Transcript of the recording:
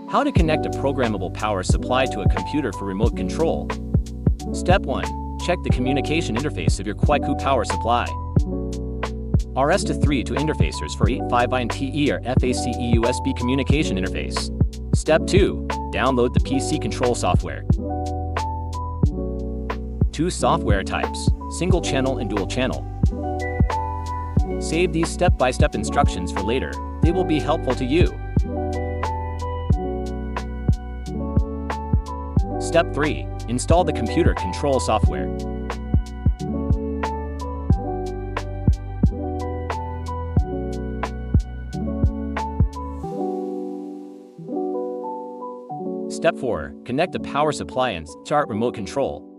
How to connect a programmable power supply to a computer for remote control. Step 1. Check the communication interface of your Kuaiqu power supply. RS-to-3 to interfacers for 85INTE or FACE USB communication interface. Step 2. Download the PC control software. 2 software types, single channel and dual channel. Save these step-by-step instructions for later. They will be helpful to you. Step 3. Install the computer control software. Step 4. Connect the power supply and start remote control.